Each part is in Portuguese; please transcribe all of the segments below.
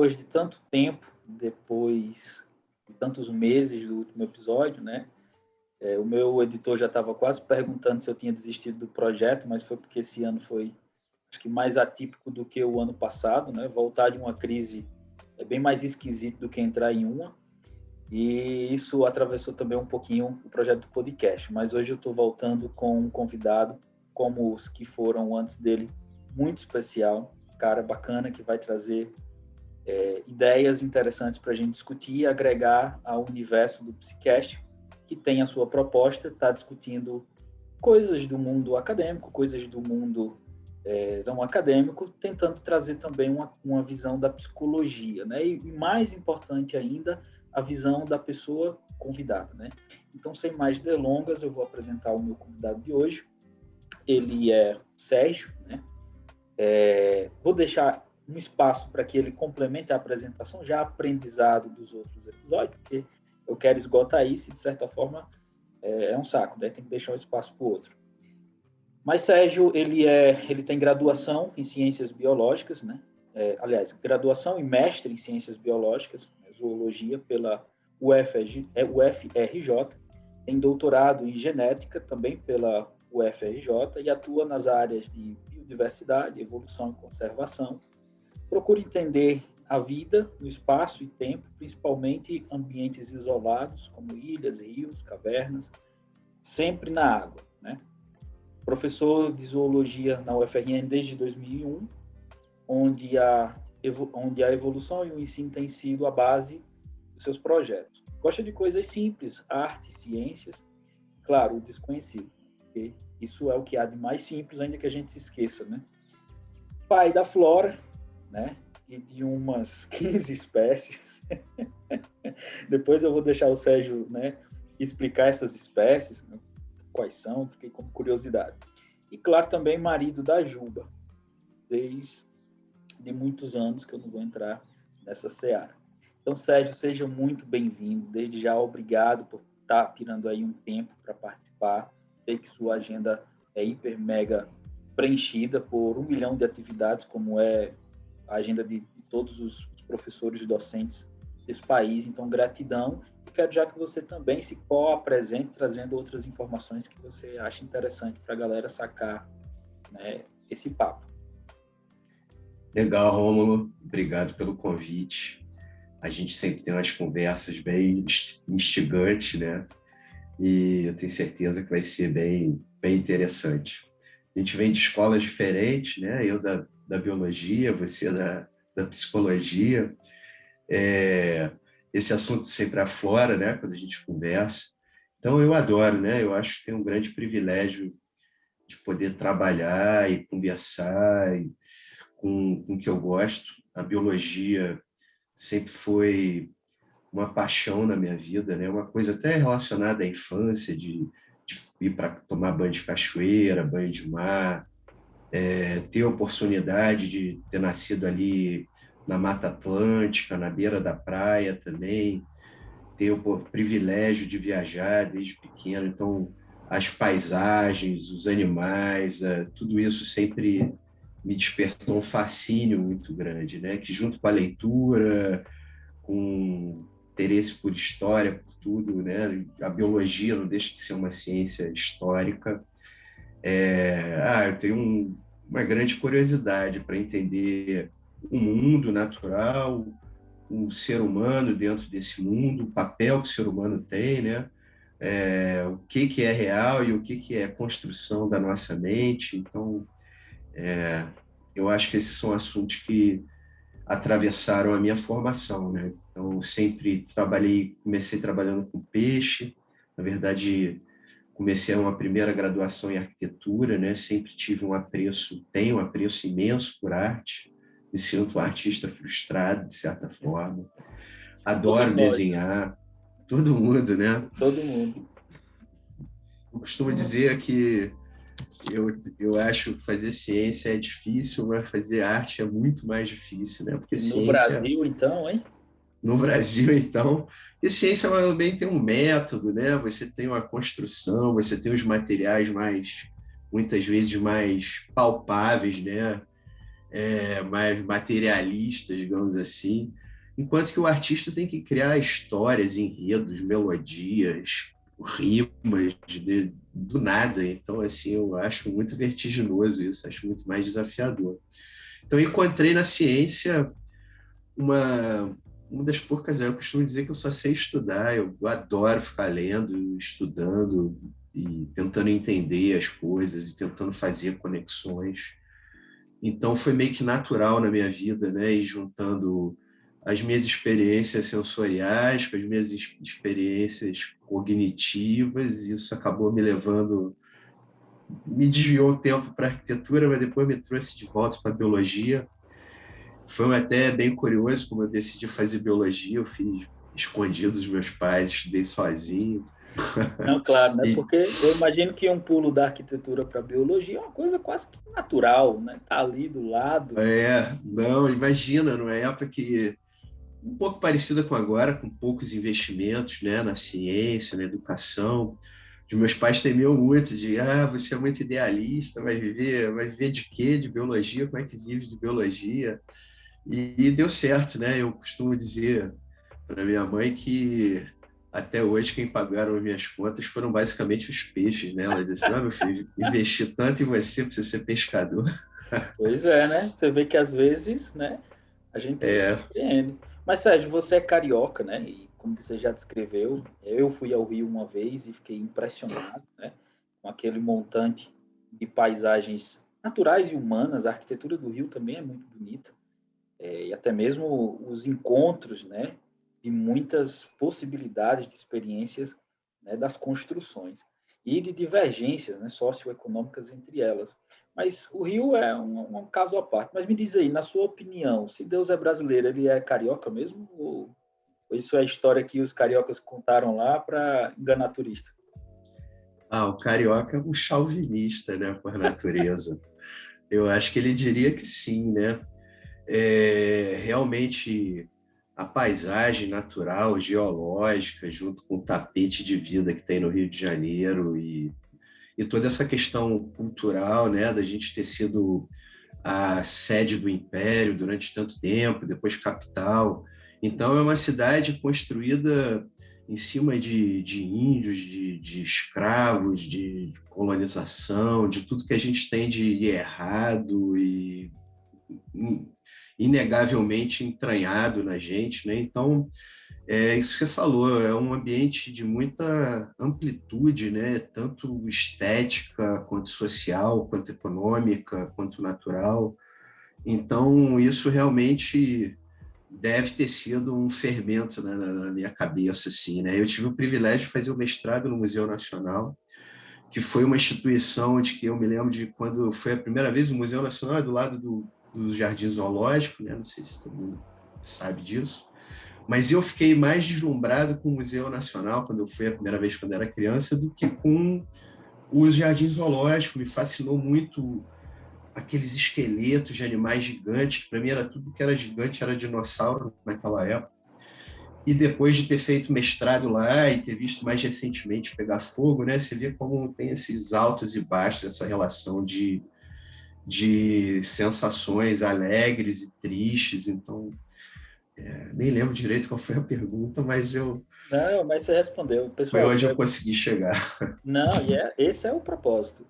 depois de tanto tempo, depois de tantos meses do último episódio, né? O meu editor já estava quase perguntando se eu tinha desistido do projeto, mas foi porque esse ano foi, acho que, mais atípico do que o ano passado, né? Voltar de uma crise é bem mais esquisito do que entrar em uma. E isso atravessou também um pouquinho o projeto do podcast. Mas hoje eu estou voltando com um convidado, como os que foram antes dele, muito especial, cara bacana, que vai trazer ideias interessantes para a gente discutir e agregar ao universo do Psicast, que tem a sua proposta, está discutindo coisas do mundo acadêmico, coisas do mundo não acadêmico, tentando trazer também uma visão da psicologia, né? E mais importante ainda, a visão da pessoa convidada, né? Então, sem mais delongas, eu vou apresentar o meu convidado de hoje. Ele é Sérgio, né? Vou deixar um espaço para que ele complemente a apresentação, já aprendizado dos outros episódios, porque eu quero esgotar isso e, de certa forma, é um saco, né? Tem que deixar um espaço para o outro. Mas Sérgio, ele tem graduação em Ciências Biológicas, né? Aliás, graduação e mestre em Ciências Biológicas, Zoologia, pela UFRJ, tem doutorado em Genética, também pela UFRJ, e atua nas áreas de biodiversidade, evolução e conservação. Procura entender a vida no espaço e tempo, principalmente ambientes isolados, como ilhas, rios, cavernas, sempre na água, né? Professor de zoologia na UFRN desde 2001, onde a evolução e o ensino têm sido a base dos seus projetos. Gosta de coisas simples, arte, ciências, claro, o desconhecido, porque isso é o que há de mais simples, ainda que a gente se esqueça, né? Pai da flora, né? E de umas 15 espécies. Depois eu vou deixar o Sérgio, né, explicar essas espécies, né? Quais são, fiquei com curiosidade. E, claro, também marido da Juba, desde muitos anos, que eu não vou entrar nessa seara. Então, Sérgio, seja muito bem-vindo. Desde já, obrigado por estar tirando aí um tempo para participar. Sei que sua agenda é hiper, mega preenchida por 1 milhão de atividades, como é a agenda de todos os professores e docentes desse país. Então, gratidão. Quero já que você também se apresente, trazendo outras informações que você acha interessante para a galera sacar, né, esse papo. Legal, Rômulo. Obrigado pelo convite. A gente sempre tem umas conversas bem instigantes, né? E eu tenho certeza que vai ser bem interessante. A gente vem de escolas diferentes, né? Eu da biologia, você da psicologia. Esse assunto sempre aflora, né, quando a gente conversa. Então, eu adoro, né? Eu acho que tem um grande privilégio de poder trabalhar e conversar com o que eu gosto. A biologia sempre foi uma paixão na minha vida, né? Uma coisa até relacionada à infância, de ir para tomar banho de cachoeira, banho de mar, ter a oportunidade de ter nascido ali na Mata Atlântica, na beira da praia também, ter o privilégio de viajar desde pequeno. Então, as paisagens, os animais, tudo isso sempre me despertou um fascínio muito grande, né? Que junto com a leitura, com interesse por história, por tudo, né? A biologia não deixa de ser uma ciência histórica. Eu tenho uma grande curiosidade para entender o mundo natural, o ser humano dentro desse mundo, o papel que o ser humano tem, né? O que é real e o que é construção da nossa mente. Então, eu acho que esses são assuntos que atravessaram a minha formação, né? Então, sempre comecei trabalhando com peixe. Na verdade, comecei uma primeira graduação em arquitetura, né? Sempre tenho um apreço imenso por arte. Me sinto um artista frustrado, de certa forma. Adoro desenhar. Todo mundo, né? Todo mundo. Eu costumo dizer que eu acho que fazer ciência é difícil, mas fazer arte é muito mais difícil, né? Porque No ciência... Brasil, então, hein? No Brasil, então, e ciência também tem um método, né? Você tem uma construção, você tem os materiais muitas vezes mais palpáveis, né? mais materialista, digamos assim, enquanto que o artista tem que criar histórias, enredos, melodias, rimas do nada. Então, assim, eu acho muito vertiginoso isso, acho muito mais desafiador. Então, eu encontrei na ciência uma das poucas, eu costumo dizer que eu só sei estudar, eu adoro ficar lendo, estudando e tentando entender as coisas e tentando fazer conexões. Então foi meio que natural na minha vida, né, ir juntando as minhas experiências sensoriais com as minhas experiências cognitivas, e isso acabou me levando, me desviou um tempo para a arquitetura, mas depois me trouxe de volta para a biologia. Foi até bem curioso como eu decidi fazer biologia, eu fiz escondido dos meus pais, estudei sozinho. Não, claro, né? E, Porque eu imagino que um pulo da arquitetura para a biologia é uma coisa quase que natural, né? Tá ali do lado. não, imagina, numa época que um pouco parecida com agora, com poucos investimentos, né, na ciência, na educação. Os meus pais temiam muito de, você é muito idealista, vai viver de quê? De biologia? Como é que vive de biologia? E deu certo, né? Eu costumo dizer para minha mãe que até hoje quem pagaram as minhas contas foram basicamente os peixes, né? Ela disse assim, meu filho, investi tanto em você para você ser pescador. Pois é, né? Você vê que às vezes, né, a gente se É, surpreende. Mas, Sérgio, você é carioca, né? E como você já descreveu, eu fui ao Rio uma vez e fiquei impressionado, né, com aquele montante de paisagens naturais e humanas. A arquitetura do Rio também é muito bonita. E até mesmo os encontros, né, de muitas possibilidades de experiências, né, das construções e de divergências, né, socioeconômicas entre elas. Mas o Rio é um caso à parte. Mas me diz aí, na sua opinião, se Deus é brasileiro, ele é carioca mesmo? Ou isso é a história que os cariocas contaram lá para enganar turista? o carioca é um chauvinista, né, por natureza. Eu acho que ele diria que sim, né? Realmente a paisagem natural, geológica, junto com o tapete de vida que tem no Rio de Janeiro e toda essa questão cultural, né, da gente ter sido a sede do Império durante tanto tempo, depois capital. Então, é uma cidade construída em cima de índios, de escravos, de colonização, de tudo que a gente tem de errado e inegavelmente entranhado na gente, né? Então, é isso que você falou, é um ambiente de muita amplitude, né? Tanto estética, quanto social, quanto econômica, quanto natural. Então, isso realmente deve ter sido um fermento, né, na minha cabeça, assim, né? Eu tive o privilégio de fazer o mestrado no Museu Nacional, que foi uma instituição de que eu me lembro de quando foi a primeira vez. O Museu Nacional é do lado do Jardim Zoológico, né? Não sei se todo mundo sabe disso. Mas eu fiquei mais deslumbrado com o Museu Nacional quando eu fui a primeira vez quando era criança do que com os jardins zoológicos. Me fascinou muito aqueles esqueletos de animais gigantes, que para mim era tudo que era gigante, era dinossauro naquela época. E depois de ter feito mestrado lá e ter visto mais recentemente pegar fogo, né, você vê como tem esses altos e baixos, essa relação de sensações alegres e tristes. Então, nem lembro direito qual foi a pergunta, mas Não, mas você respondeu. foi Pessoal, onde eu consegui chegar. não, esse é o propósito.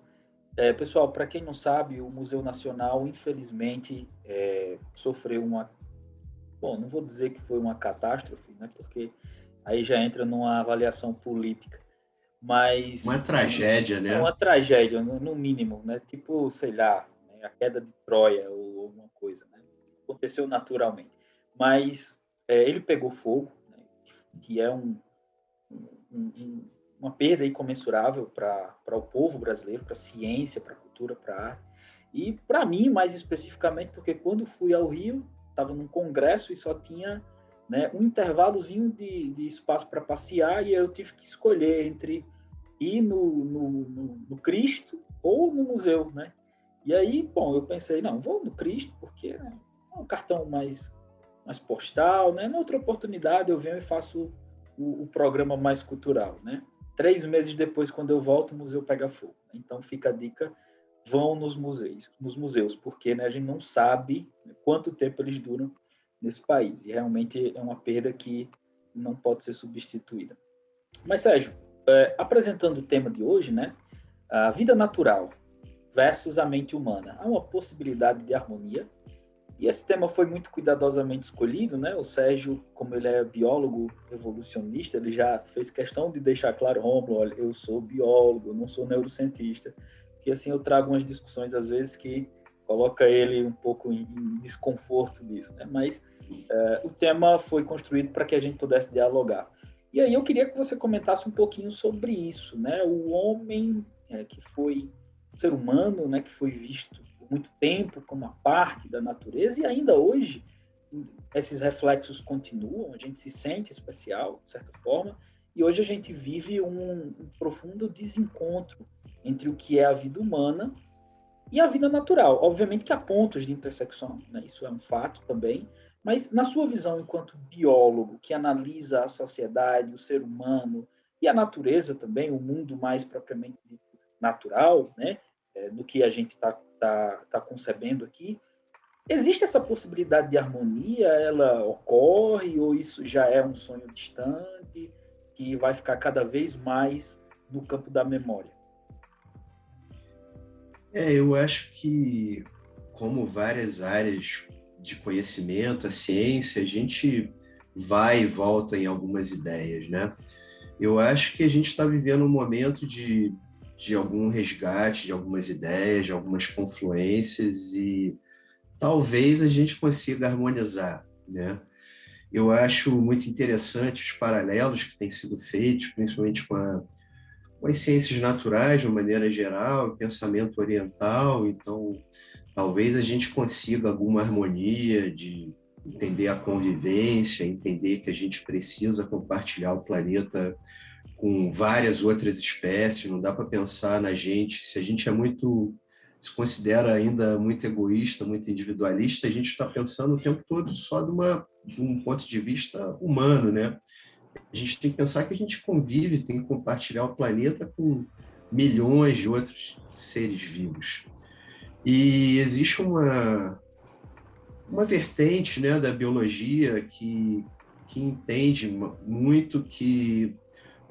Pessoal, para quem não sabe, o Museu Nacional, infelizmente, sofreu uma. Bom, não vou dizer que foi uma catástrofe, né? Porque aí já entra numa avaliação política, Uma mas tragédia, é né? uma tragédia, no mínimo, né? Tipo, sei lá, né? A queda de Troia ou alguma coisa, né? Aconteceu naturalmente. Mas ele pegou fogo, né? Que é uma perda incomensurável para o povo brasileiro, para a ciência, para a cultura, para a arte. E para mim, mais especificamente, porque quando fui ao Rio, estava num congresso e só tinha, né, um intervalozinho de espaço para passear, e eu tive que escolher entre ir no Cristo ou no museu, né? E aí, bom, eu pensei, não, vou no Cristo, porque, né, é um cartão mais postal, né? Na outra oportunidade eu venho e faço o programa mais cultural, né? 3 meses depois, quando eu volto, o museu pega fogo. Então fica a dica vão nos museus, porque, né, a gente não sabe quanto tempo eles duram nesse país, e realmente é uma perda que não pode ser substituída. Mas, Sérgio, apresentando o tema de hoje, né, a vida natural versus a mente humana, há uma possibilidade de harmonia, e esse tema foi muito cuidadosamente escolhido, né? O Sérgio, como ele é biólogo evolucionista, ele já fez questão de deixar claro, Rômulo, olha, eu sou biólogo, eu não sou neurocientista, porque assim eu trago umas discussões às vezes que coloca ele um pouco em desconforto disso, né? Mas o tema foi construído para que a gente pudesse dialogar. E aí eu queria que você comentasse um pouquinho sobre isso, né? O homem que foi o ser humano, né, que foi visto por muito tempo como uma parte da natureza, e ainda hoje esses reflexos continuam, a gente se sente especial, de certa forma, e hoje a gente vive um profundo desencontro entre o que é a vida humana e a vida natural. Obviamente que há pontos de intersecção, né? Isso é um fato também, mas na sua visão enquanto biólogo, que analisa a sociedade, o ser humano e a natureza também, o mundo mais propriamente natural, né? Do que a gente está concebendo aqui, existe essa possibilidade de harmonia? Ela ocorre ou isso já é um sonho distante que vai ficar cada vez mais no campo da memória? Eu acho que, como várias áreas de conhecimento, a ciência, a gente vai e volta em algumas ideias, né? Eu acho que a gente está vivendo um momento de algum resgate de algumas ideias, de algumas confluências, e talvez a gente consiga harmonizar, né? Eu acho muito interessante os paralelos que têm sido feitos, principalmente com as ciências naturais, de uma maneira geral, o pensamento oriental. Então, talvez a gente consiga alguma harmonia de entender a convivência, entender que a gente precisa compartilhar o planeta com várias outras espécies. Não dá para pensar na gente, se a gente se considera ainda muito egoísta, muito individualista, a gente está pensando o tempo todo só de um ponto de vista humano, né? A gente tem que pensar que a gente convive, tem que compartilhar o planeta com milhões de outros seres vivos. E existe uma vertente, né, da biologia que entende muito que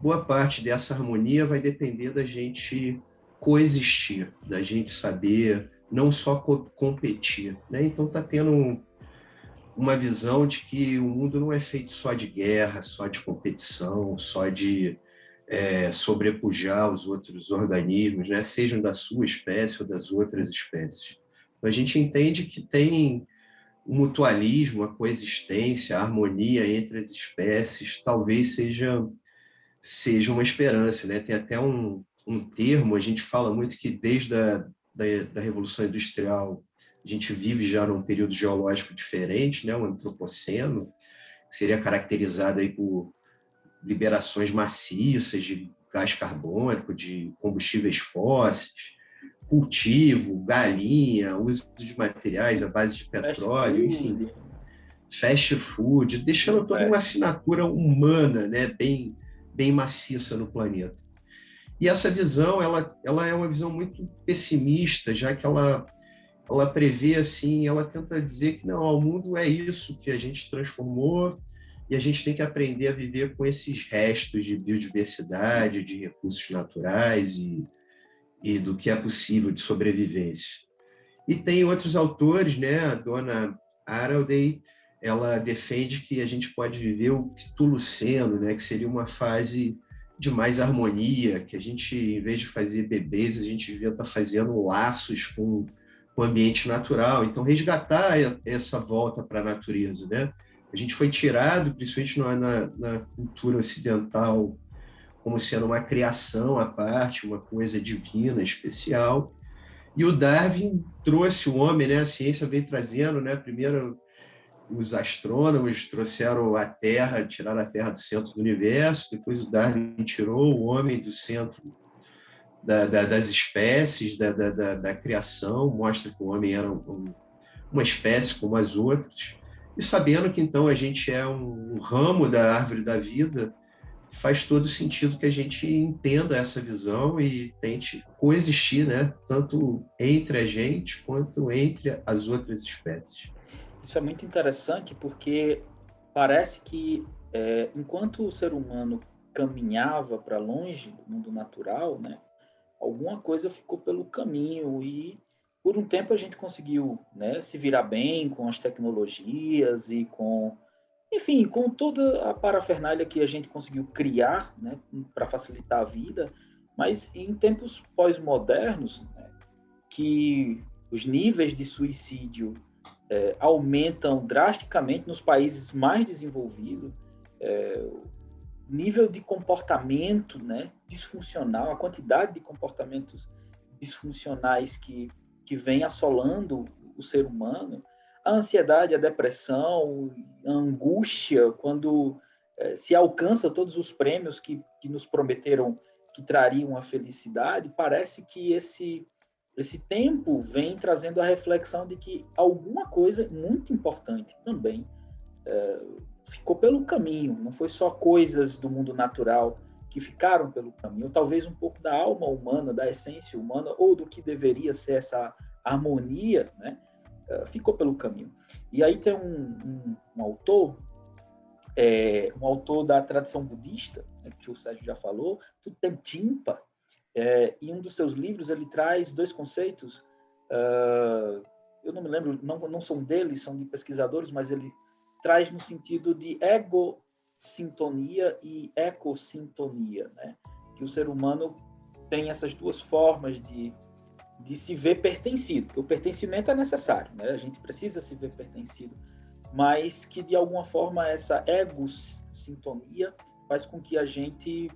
boa parte dessa harmonia vai depender da gente coexistir, da gente saber não só competir, né? Então está tendo uma visão de que o mundo não é feito só de guerra, só de competição, só de sobrepujar os outros organismos, né? Sejam da sua espécie ou das outras espécies. Então, a gente entende que tem o mutualismo, a coexistência, a harmonia entre as espécies, talvez seja uma esperança, né? Tem até um termo, a gente fala muito que desde da Revolução Industrial a gente vive já num período geológico diferente, né? O antropoceno, que seria caracterizado aí por liberações maciças de gás carbônico, de combustíveis fósseis, cultivo, galinha, uso de materiais à base de petróleo, enfim, fast food, deixando toda uma assinatura humana, né, bem maciça no planeta. E essa visão, ela é uma visão muito pessimista, já que ela prevê assim, ela tenta dizer que não, o mundo é isso que a gente transformou e a gente tem que aprender a viver com esses restos de biodiversidade, de recursos naturais e do que é possível de sobrevivência. E tem outros autores, né? A dona Araldey, ela defende que a gente pode viver o Ctuluceno, né? Que seria uma fase de mais harmonia, que a gente, em vez de fazer bebês, a gente devia estar fazendo laços com o ambiente natural. Então, resgatar essa volta para a natureza, né? A gente foi tirado, principalmente na cultura ocidental, como sendo uma criação à parte, uma coisa divina, especial. E o Darwin trouxe o homem, né? A ciência veio trazendo, né? Primeiro, os astrônomos trouxeram a Terra, tiraram a Terra do centro do universo, depois o Darwin tirou o homem do centro das espécies, da criação, mostra que o homem era uma espécie como as outras, e sabendo que então a gente é um ramo da árvore da vida, faz todo sentido que a gente entenda essa visão e tente coexistir, né? Tanto entre a gente quanto entre as outras espécies. Isso é muito interessante porque parece que, enquanto o ser humano caminhava para longe do mundo natural, né, alguma coisa ficou pelo caminho e, por um tempo, a gente conseguiu, né, se virar bem com as tecnologias e com, enfim, com toda a parafernália que a gente conseguiu criar, né, para facilitar a vida. Mas em tempos pós-modernos, né, que os níveis de suicídio aumentam drasticamente nos países mais desenvolvidos, o nível de comportamento, né, disfuncional, a quantidade de comportamentos disfuncionais que vem assolando o ser humano, a ansiedade, a depressão, a angústia, quando se alcança todos os prêmios que nos prometeram que trariam a felicidade, parece que esse tempo vem trazendo a reflexão de que alguma coisa muito importante também ficou pelo caminho, não foi só coisas do mundo natural que ficaram pelo caminho, ou talvez um pouco da alma humana, da essência humana, ou do que deveria ser essa harmonia, né, ficou pelo caminho. E aí tem um autor da tradição budista, né, que o Sérgio já falou, Thupten em um dos seus livros ele traz dois conceitos, eu não me lembro, não são deles, são de pesquisadores, mas ele traz no sentido de egosintonia e ecossintonia, né? Que o ser humano tem essas duas formas de se ver pertencido, porque o pertencimento é necessário, né? A gente precisa se ver pertencido, mas que de alguma forma essa egosintonia faz com que a gente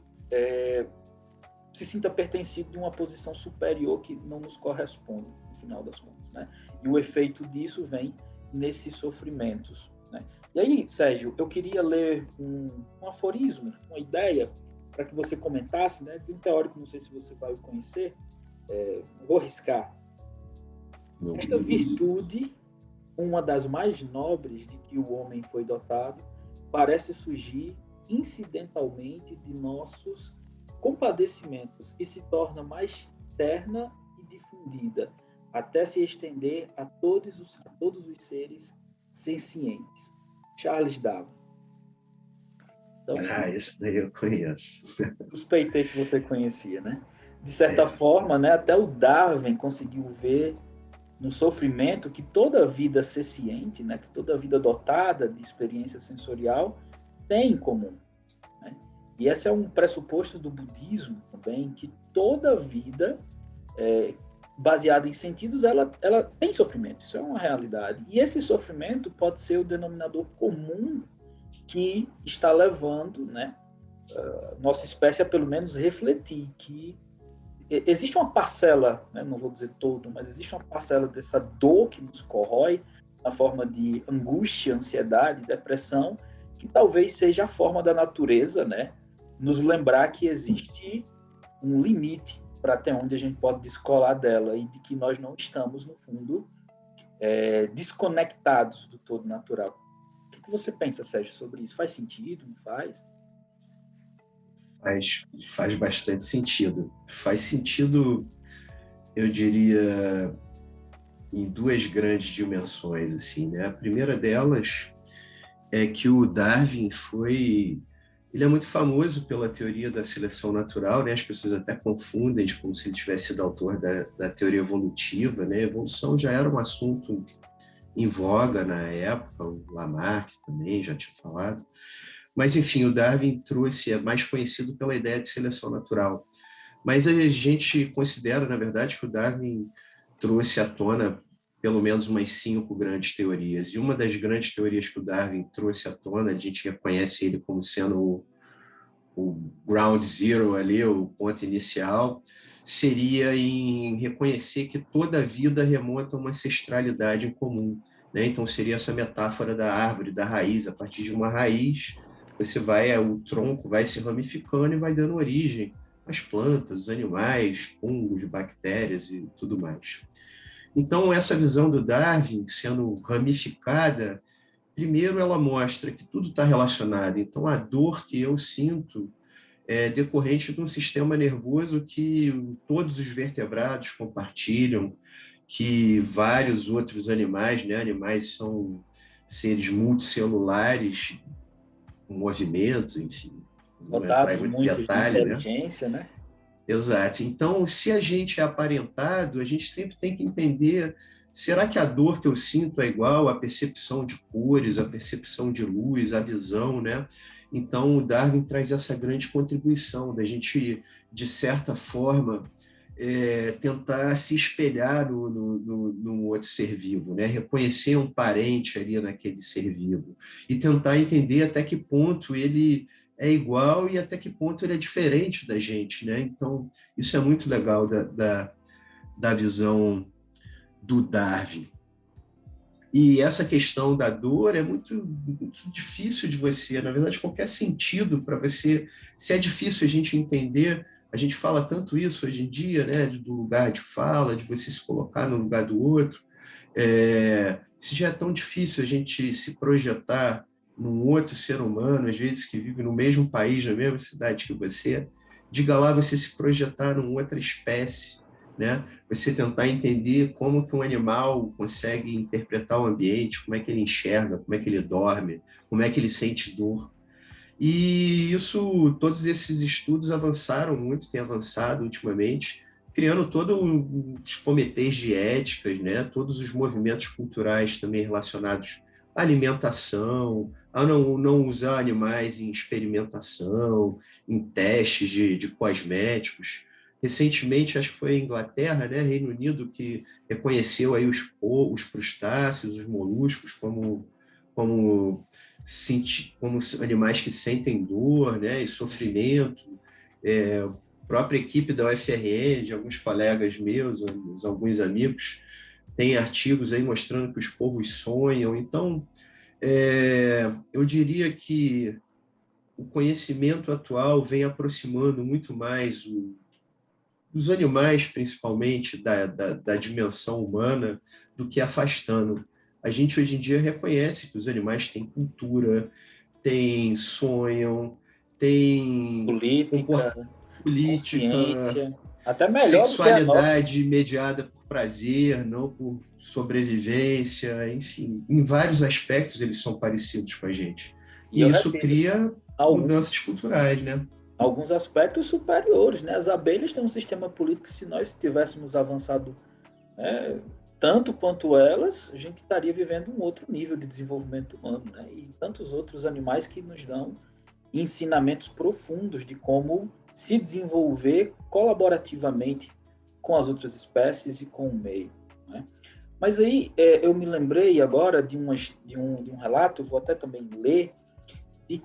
se sinta pertencido de uma posição superior que não nos corresponde, no final das contas, né? E o efeito disso vem nesses sofrimentos, né? E aí, Sérgio, eu queria ler um aforismo, uma ideia, para que você comentasse, né, de um teórico, não sei se você vai o conhecer, vou arriscar. Esta virtude, uma das mais nobres de que o homem foi dotado, parece surgir incidentalmente de nossos compadecimentos e se torna mais terna e difundida, até se estender a todos os seres sencientes. Charles Darwin. Então, isso daí eu conheço. Suspeitei que você conhecia, né? De certa forma, né, até o Darwin conseguiu ver no sofrimento que toda vida senciente, né, que toda vida dotada de experiência sensorial tem em comum. Né? E esse é um pressuposto do budismo também, que toda vida baseada em sentidos, ela tem sofrimento, isso é uma realidade. E esse sofrimento pode ser o denominador comum que está levando, né, nossa espécie a pelo menos refletir que existe uma parcela, né, não vou dizer todo, mas existe uma parcela dessa dor que nos corrói, na forma de angústia, ansiedade, depressão, que talvez seja a forma da natureza, né, nos lembrar que existe um limite para até onde a gente pode descolar dela e de que nós não estamos, no fundo, desconectados do todo natural. O que você pensa, Sérgio, sobre isso? Faz sentido? Não faz? Faz bastante sentido. Faz sentido, eu diria, em duas grandes dimensões, assim, né? A primeira delas é que o Darwin ele é muito famoso pela teoria da seleção natural, né? As pessoas até confundem como se ele tivesse sido autor da teoria evolutiva, né? A evolução já era um assunto em voga na época, o Lamarck também já tinha falado. Mas, enfim, o Darwin é mais conhecido pela ideia de seleção natural. Mas a gente considera, na verdade, que o Darwin trouxe à tona pelo menos umas 5 grandes teorias. E uma das grandes teorias que o Darwin trouxe à tona, a gente reconhece ele como sendo o ground zero ali, o ponto inicial, seria em reconhecer que toda a vida remonta a uma ancestralidade em comum, né? Então seria essa metáfora da árvore, da raiz. A partir de uma raiz, o tronco vai se ramificando e vai dando origem às plantas, os animais, fungos, bactérias e tudo mais. Então, essa visão do Darwin sendo ramificada, primeiro ela mostra que tudo está relacionado. Então, a dor que eu sinto decorrente de um sistema nervoso que todos os vertebrados compartilham, que vários outros animais, né? Animais são seres multicelulares, com movimento, enfim, não vou entrar em Dotados muito muitos de detalhe, né? inteligência, né? Exato. Então, se a gente é aparentado, a gente sempre tem que entender, será que a dor que eu sinto é igual à percepção de cores, à percepção de luz, à visão, né? Então, o Darwin traz essa grande contribuição da gente, de certa forma, tentar se espelhar no outro ser vivo, né? Reconhecer um parente ali naquele ser vivo e tentar entender até que ponto ele é igual e até que ponto ele é diferente da gente, né? Então, isso é muito legal da visão do Darwin. E essa questão da dor é muito difícil de você, na verdade, qualquer sentido para você, se é difícil a gente entender, a gente fala tanto isso hoje em dia, né, do lugar de fala, de você se colocar no lugar do outro, se já é tão difícil a gente se projetar num outro ser humano, às vezes que vive no mesmo país, na mesma cidade que você, diga lá você se projetar numa outra espécie, né? Você tentar entender como que um animal consegue interpretar o ambiente, como é que ele enxerga, como é que ele dorme, como é que ele sente dor. E isso, todos esses estudos avançaram muito, têm avançado ultimamente, criando todos os comitês de éticas, né? Todos os movimentos culturais também relacionados à alimentação, a não usar animais em experimentação, em testes de cosméticos. Recentemente, acho que foi a Inglaterra, né, Reino Unido, que reconheceu aí os crustáceos, os moluscos como como animais que sentem dor, né, e sofrimento. A própria equipe da UFRN, de alguns colegas meus, alguns amigos, tem artigos aí mostrando que os povos sonham. Então, eu diria que o conhecimento atual vem aproximando muito mais os animais, principalmente, da dimensão humana, do que afastando. A gente, hoje em dia, reconhece que os animais têm cultura, sonham, têm Política, política, consciência, até melhor do que a nossa. sexualidade mediada por prazer, não por sobrevivência, enfim, em vários aspectos eles são parecidos com a gente. E E eu isso repito, cria mudanças culturais, né? alguns aspectos superiores, né? As abelhas têm um sistema político que, se nós tivéssemos avançado, né, tanto quanto elas, a gente estaria vivendo um outro nível de desenvolvimento humano, né? E tantos outros animais que nos dão ensinamentos profundos de como se desenvolver colaborativamente com as outras espécies e com o meio, né? Mas aí eu me lembrei agora de um relato, vou até também ler, e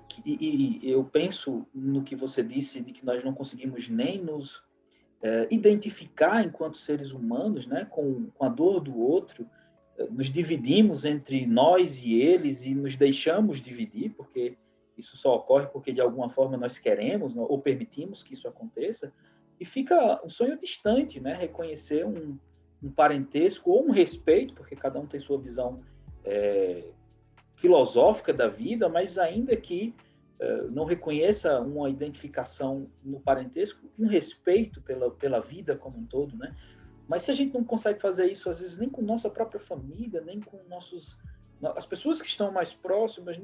eu penso no que você disse, de que nós não conseguimos nem nos identificar enquanto seres humanos, né, com a dor do outro, nos dividimos entre nós e eles e nos deixamos dividir, porque isso só ocorre porque de alguma forma nós queremos ou permitimos que isso aconteça, e fica um sonho distante, né, reconhecer um parentesco ou um respeito, porque cada um tem sua visão filosófica da vida, mas ainda que não reconheça uma identificação no parentesco, um respeito pela vida como um todo, né? Mas se a gente não consegue fazer isso, às vezes, nem com nossa própria família, nem com as pessoas que estão mais próximas,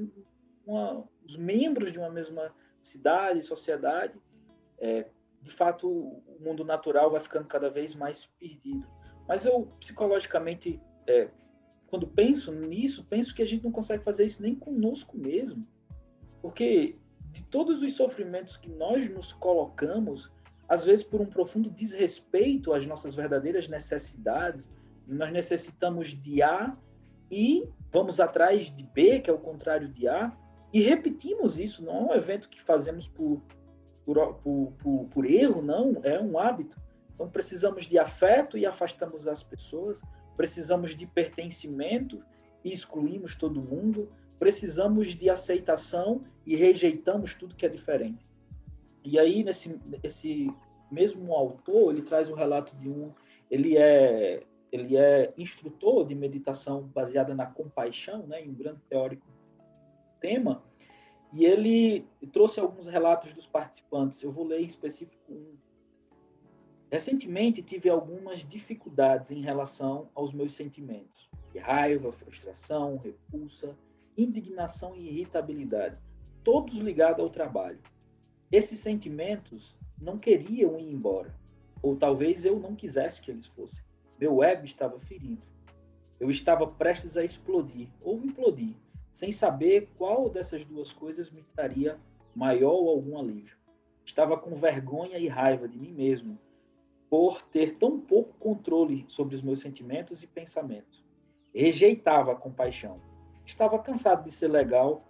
os membros de uma mesma cidade, sociedade, de fato, o mundo natural vai ficando cada vez mais perdido. Mas eu, psicologicamente, quando penso nisso, penso que a gente não consegue fazer isso nem conosco mesmo. Porque de todos os sofrimentos que nós nos colocamos, às vezes por um profundo desrespeito às nossas verdadeiras necessidades, nós necessitamos de A e vamos atrás de B, que é o contrário de A, e repetimos isso. Não é um evento que fazemos por erro, não, é um hábito. Então precisamos de afeto e afastamos as pessoas, precisamos de pertencimento e excluímos todo mundo, precisamos de aceitação e rejeitamos tudo que é diferente. E aí, esse mesmo autor, ele traz o relato de ele é instrutor de meditação baseada na compaixão, né, em um grande teórico tema, e ele trouxe alguns relatos dos participantes. Eu vou ler em específico um. Recentemente tive algumas dificuldades em relação aos meus sentimentos, de raiva, frustração, repulsa, indignação e irritabilidade, todos ligados ao trabalho. Esses sentimentos não queriam ir embora, ou talvez eu não quisesse que eles fossem. Meu ego estava ferido. Eu estava prestes a explodir ou implodir, sem saber qual dessas duas coisas me traria maior ou algum alívio. Estava com vergonha e raiva de mim mesmo por ter tão pouco controle sobre os meus sentimentos e pensamentos. Rejeitava a compaixão. Estava cansado de ser legal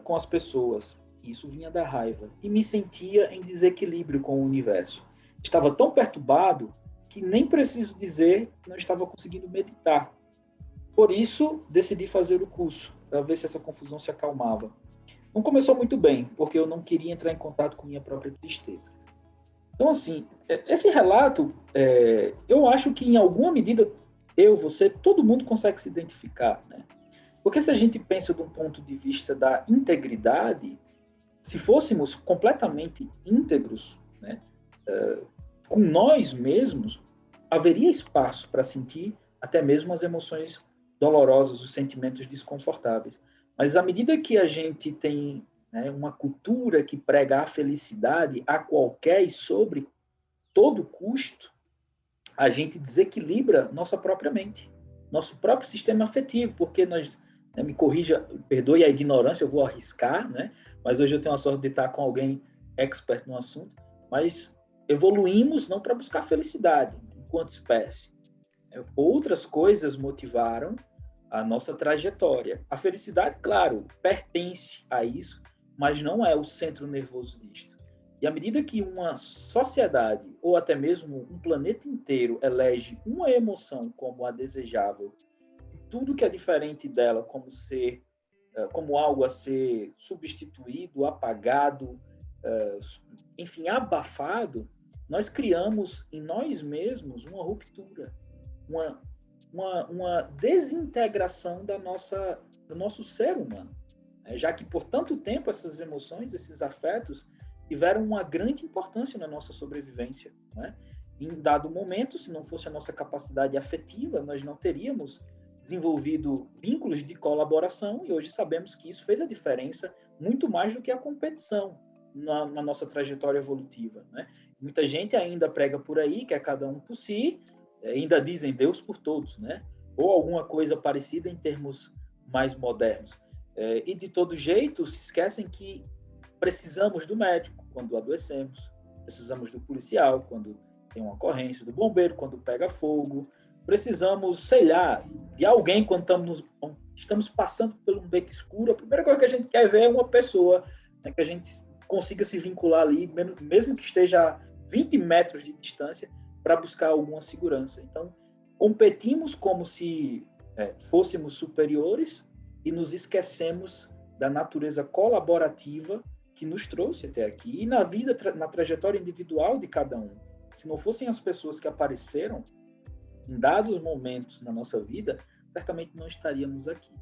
com as pessoas. Isso vinha da raiva. E me sentia em desequilíbrio com o universo. Estava tão perturbado que nem preciso dizer que não estava conseguindo meditar. Por isso, decidi fazer o curso, para ver se essa confusão se acalmava. Não começou muito bem, porque eu não queria entrar em contato com minha própria tristeza. Então, assim, esse relato, eu acho que em alguma medida, eu, você, todo mundo consegue se identificar, né? Porque se a gente pensa de um ponto de vista da integridade, se fôssemos completamente íntegros, né, com nós mesmos, haveria espaço para sentir até mesmo as emoções dolorosas, os sentimentos desconfortáveis. Mas à medida que a gente tem, né, uma cultura que prega a felicidade a qualquer e sobre todo custo, a gente desequilibra nossa própria mente, nosso próprio sistema afetivo, porque nós, né, me corrija, perdoe a ignorância, eu vou arriscar, né? Mas hoje eu tenho a sorte de estar com alguém expert no assunto, mas evoluímos não para buscar felicidade enquanto espécie. Outras coisas motivaram a nossa trajetória. A felicidade, claro, pertence a isso, mas não é o centro nervoso disto. E à medida que uma sociedade, ou até mesmo um planeta inteiro, elege uma emoção como a desejável, e tudo que é diferente dela como algo a ser substituído, apagado, enfim, abafado, nós criamos em nós mesmos uma ruptura, uma desintegração do nosso ser humano, já que por tanto tempo essas emoções, esses afetos, tiveram uma grande importância na nossa sobrevivência, né? Em dado momento, se não fosse a nossa capacidade afetiva, nós não teríamos desenvolvido vínculos de colaboração, e hoje sabemos que isso fez a diferença muito mais do que a competição na nossa trajetória evolutiva, né? Muita gente ainda prega por aí que é cada um por si, ainda dizem Deus por todos, né? Ou alguma coisa parecida em termos mais modernos. E de todo jeito se esquecem que precisamos do médico quando adoecemos, precisamos do policial quando tem uma ocorrência, do bombeiro quando pega fogo, precisamos, sei lá, de alguém quando estamos passando por um beco escuro. A primeira coisa que a gente quer ver é uma pessoa, né, que a gente consiga se vincular ali, mesmo que esteja a 20 metros de distância, para buscar alguma segurança. Então, competimos como se fôssemos superiores e nos esquecemos da natureza colaborativa que nos trouxe até aqui e na vida, na trajetória individual de cada um. Se não fossem as pessoas que apareceram em dados momentos na nossa vida, certamente não estaríamos aqui.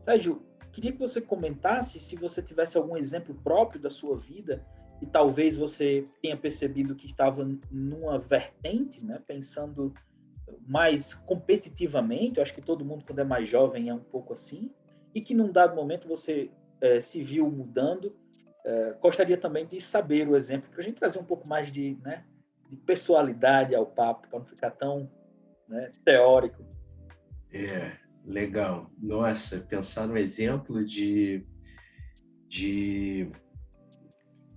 Sérgio, queria que você comentasse se você tivesse algum exemplo próprio da sua vida e talvez você tenha percebido que estava numa vertente, né, pensando mais competitivamente. Eu acho que todo mundo, quando é mais jovem, é um pouco assim, e que num dado momento você se viu mudando. Gostaria também de saber o exemplo, para a gente trazer um pouco mais de pessoalidade ao papo, para não ficar tão, né, teórico. Legal. Nossa, pensar no exemplo de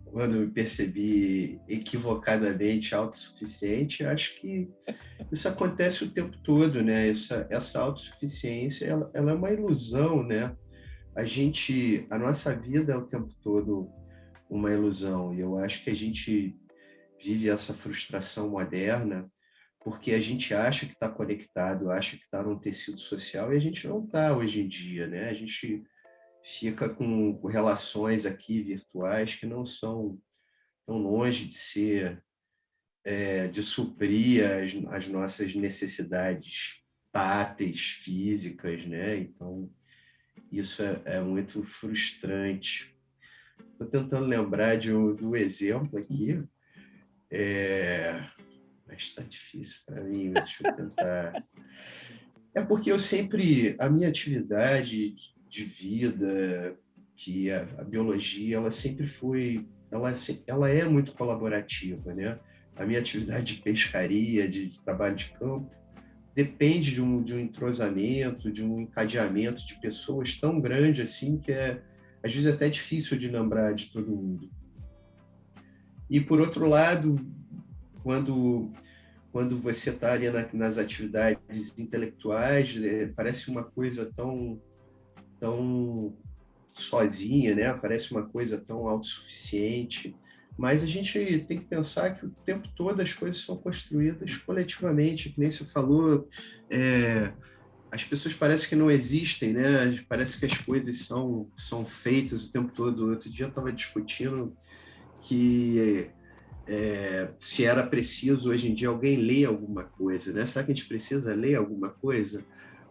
quando eu me percebi equivocadamente autossuficiente, acho que isso acontece o tempo todo, né? Essa autossuficiência, ela é uma ilusão, né? A nossa vida é o tempo todo uma ilusão, e eu acho que a gente vive essa frustração moderna porque a gente acha que está conectado, acha que está num tecido social, e a gente não está hoje em dia, né? A gente fica com relações aqui virtuais que não são tão longe de ser, de suprir as nossas necessidades táteis, físicas, né? Então, isso é muito frustrante. Estou tentando lembrar do exemplo aqui, mas está difícil para mim, deixa eu tentar. É porque a minha atividade de vida, que a biologia, ela sempre foi, ela é muito colaborativa, né? A minha atividade de pescaria, de trabalho de campo, depende de um entrosamento, de um encadeamento de pessoas tão grande assim que às vezes até difícil de lembrar de todo mundo. E por outro lado, quando você está ali nas atividades intelectuais, parece uma coisa tão sozinha, né? Parece uma coisa tão autossuficiente. Mas a gente tem que pensar que o tempo todo as coisas são construídas coletivamente, que nem você falou, as pessoas parecem que não existem, né? Parece que as coisas são feitas o tempo todo. Outro dia eu estava discutindo que se era preciso hoje em dia alguém ler alguma coisa, né? Será que a gente precisa ler alguma coisa?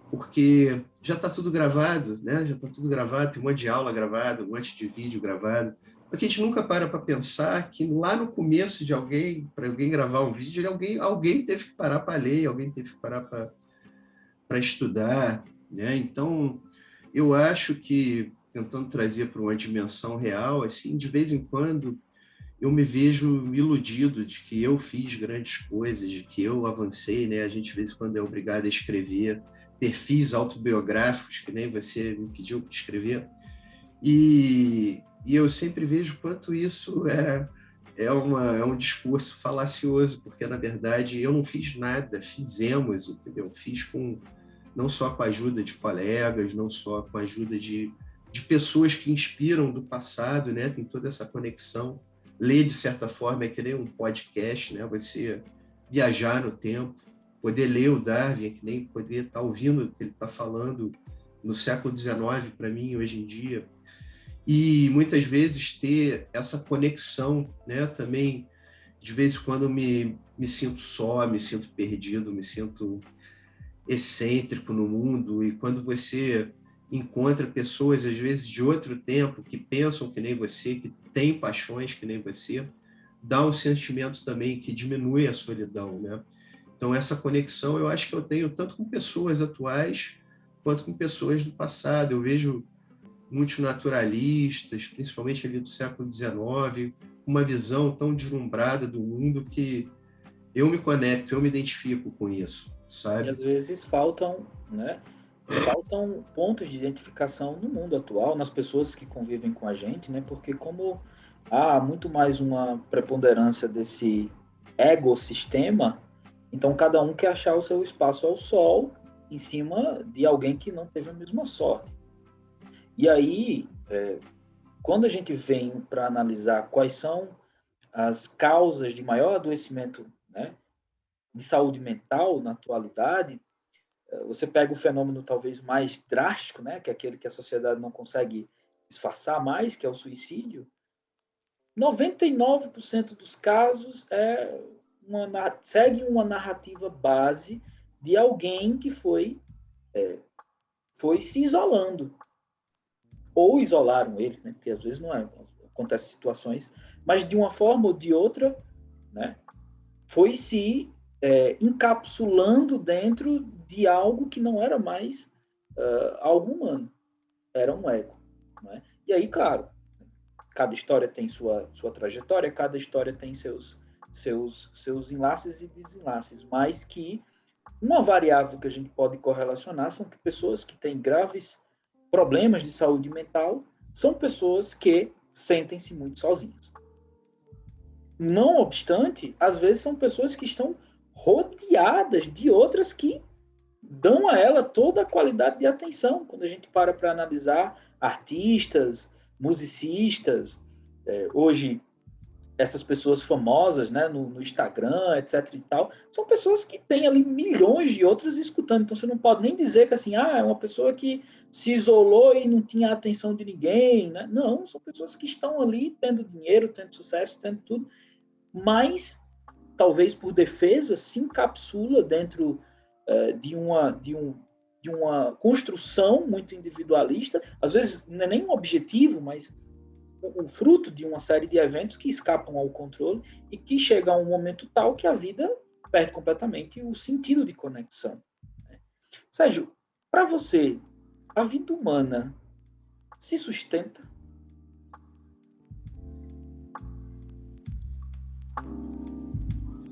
Porque já está tudo gravado, né? Já está tudo gravado, tem um monte de aula gravada, um monte de vídeo gravado. Porque a gente nunca para pensar que lá no começo de para alguém gravar um vídeo, alguém teve que parar para ler, alguém teve que parar para estudar, né? Então, eu acho que, tentando trazer para uma dimensão real, assim, de vez em quando, eu me vejo iludido de que eu fiz grandes coisas, de que eu avancei, né? A gente, de vez em quando, é obrigado a escrever perfis autobiográficos, que nem você me pediu para escrever, e eu sempre vejo quanto isso é um discurso falacioso, porque, na verdade, eu não fiz nada, fizemos, entendeu? Fiz não só com a ajuda de colegas, não só com a ajuda de pessoas que inspiram do passado, né? Tem toda essa conexão. Ler, de certa forma, é que nem um podcast, né? Você viajar no tempo, poder ler o Darwin, é que nem poder estar ouvindo o que ele está falando no século XIX, para mim, hoje em dia. E, muitas vezes, ter essa conexão, né? Também, de vez em quando, me sinto só, me sinto perdido, me sinto excêntrico no mundo, e quando você encontra pessoas, às vezes, de outro tempo, que pensam que nem você, que têm paixões que nem você, dá um sentimento também que diminui a solidão, né? Então, essa conexão eu acho que eu tenho tanto com pessoas atuais quanto com pessoas do passado. Eu vejo muitos naturalistas, principalmente ali do século XIX, uma visão tão deslumbrada do mundo que eu me conecto, eu me identifico com isso, E sabe? às vezes faltam, né? Faltam pontos de identificação no mundo atual, nas pessoas que convivem com a gente, né? Porque como há muito mais uma preponderância desse ecossistema, então cada um quer achar o seu espaço ao sol em cima de alguém que não teve a mesma sorte. E aí, quando a gente vem para analisar quais são as causas de maior adoecimento, né, de saúde mental na atualidade, você pega o fenômeno talvez mais drástico, né, que é aquele que a sociedade não consegue disfarçar mais, que é o suicídio. 99% dos casos segue uma narrativa base de alguém que foi se isolando, ou isolaram ele, né, porque às vezes não é, acontecem situações, mas de uma forma ou de outra, né, foi se encapsulando dentro de algo que não era mais algo humano, era um ego. Né? E aí, claro, cada história tem sua trajetória, cada história tem seus enlaces e desenlaces, mas que uma variável que a gente pode correlacionar são que pessoas que têm graves problemas de saúde mental são pessoas que sentem-se muito sozinhas. Não obstante, às vezes são pessoas que estão rodeadas de outras que dão a ela toda a qualidade de atenção. Quando a gente para analisar artistas, musicistas, hoje essas pessoas famosas, né, no Instagram, etc e tal, são pessoas que têm ali milhões de outras escutando. Então você não pode nem dizer que assim, é uma pessoa que se isolou e não tinha a atenção de ninguém, né? Não, são pessoas que estão ali tendo dinheiro, tendo sucesso, tendo tudo, mas talvez por defesa se encapsula dentro de uma construção muito individualista, às vezes não é nem um objetivo, mas o fruto de uma série de eventos que escapam ao controle e que chega a um momento tal que a vida perde completamente o sentido de conexão. Sérgio, para você, a vida humana se sustenta?